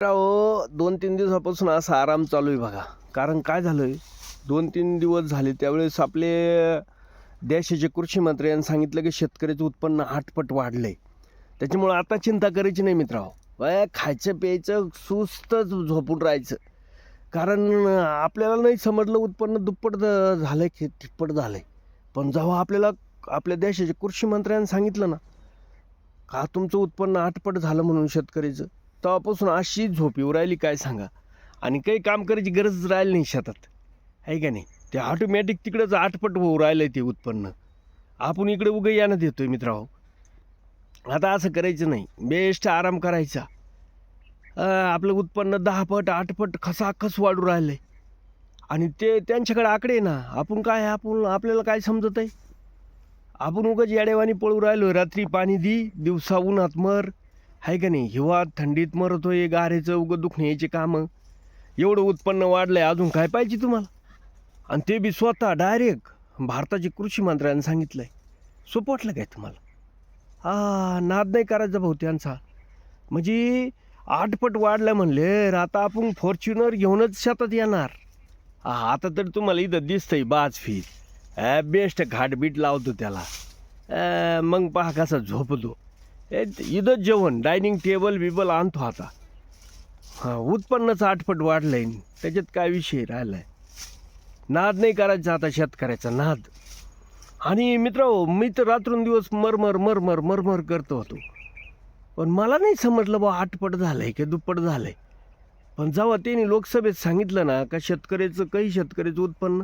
राव 2-3 दिवसापासून असा आराम चालू आहे बघा. कारण काय झालंय 2-3 दिवस झाले त्यावेळेस आपले देशाचे कृषी मंत्र्यांनी सांगितलं की शेतकऱ्याचं उत्पन्न 8 पट वाढलंय. त्याच्यामुळं आता चिंता करायची नाही मित्रांनो. खायचं प्यायचं सुस्तच झोपून राहायचं. कारण आपल्याला नाही समजलं उत्पन्न दुप्पट झालंय की तिप्पट झालंय. पण जेव्हा आपल्याला आपल्या देशाचे कृषी मंत्र्यांनी सांगितलं ना का तुमचं उत्पन्न 8 पट झालं म्हणून शेतकऱ्याचं, तेव्हापासून अशी झोप येऊ राहिली काय सांगा. आणि काही काम करायची गरज राहिली नाही शेतात, आहे का नाही. ते ऑटोमॅटिक तिकडंच 8 पट होऊ राहिलं ते उत्पन्न. आपण इकडे उगं यानं देतोय मित्रांनो. आता असं करायचं नाही, बेस्ट आराम करायचा. आपलं उत्पन्न 10 पट 8 पट खसाखस वाढू राहिलं आहे. आणि ते त्यांच्याकडे आकडे आहे ना. आपण काय आपल्याला काय समजत आहे. आपण उगाच येड्यावानी पळू राहिलो. रात्री पाणी दी, दिवसा उन्हात मर, आहे का नाही. हिवाळ्यात थंडीत मरतोय, गारेचं उगं दुखणे याचे कामं. एवढं उत्पन्न वाढलंय, अजून काय पाहिजे तुम्हाला. आणि ते बी स्वतः डायरेक्ट भारताचे कृषी मंत्र्यांनी सांगितलंय. सोपं वाटलं काय तुम्हाला. नाद नाही करायचा भाऊ त्यांचा. म्हणजे 8 पट वाढलं म्हणले आता आपण फॉर्च्युनर घेऊनच शेतात येणार. आता तर तुम्हाला इथं दिसतंय बाज फीर. बेस्ट घाटबीट लावतो त्याला. मग पहा कसा झोपतो. इथंच जेवण डायनिंग टेबल बिबल आणतो आता. उत्पन्नच 8 पट वाढलंय, त्याच्यात काय विषय राहिलाय. नाद नाही करायचा आता शेतकऱ्याचा नाद. आणि मित्रांनो, मी तर रात्रंदिवस मरमर करतो होतो. पण मला नाही समजलं बा 8 पट झालंय की दुप्पट झालंय. पण जेव्हा त्यांनी लोकसभेत सांगितलं ना का काही शेतकऱ्याचं उत्पन्न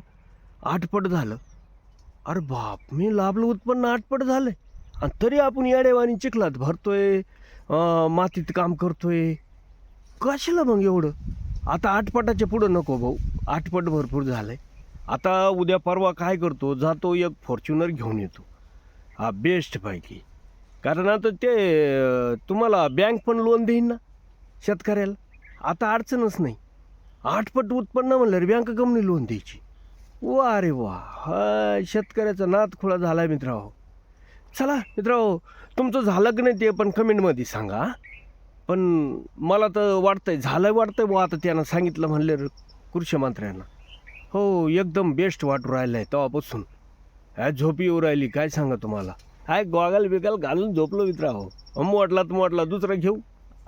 8 पट झालं, अरे बाप, मी लाभलं उत्पन्न 8 पट झालंय. आणि तरी आपण येडेवानी चिखलात भरतोय, मातीत काम करतोय. कशाला मग एवढं. आता 8 पटाच्या पुढं नको भाऊ. 8 पट भरपूर झालंय. आता उद्या परवा काय करतो, जातो एक फॉर्च्युनर घेऊन येतो. बेस्ट पैकी. कारण आता ते तुम्हाला बँक पण लोन देईन ना शेतकऱ्याला. आता अडचणच नाही. 8 पट उत्पन्न म्हणल्यावर बँक कंपनी लोन द्यायची. वा रे वा. शेतकऱ्याचा नाद खुळा झाला आहे मित्रांनो. चला मित्रांनो, तुमचं झालं की नाही ते पण कमेंटमध्ये सांगा. पण मला तर वाटतंय वाटतंय बुवा. आता त्यानं सांगितलं म्हणले कृषी मंत्र्यांना. हो, एकदम बेस्ट वाटू राहिलं आहे तेव्हापासून. झोपी येऊ राहिली काय सांगा तुम्हाला. गॉगल बिगल घालून झोपलो मित्रांनो. मोडला दुसरा घेऊ.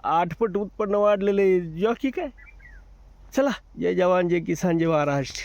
8 पट उत्पन्न वाढलेलं आहे जॉकी काय. चला, जय जवान जय किसान जय महाराष्ट्र.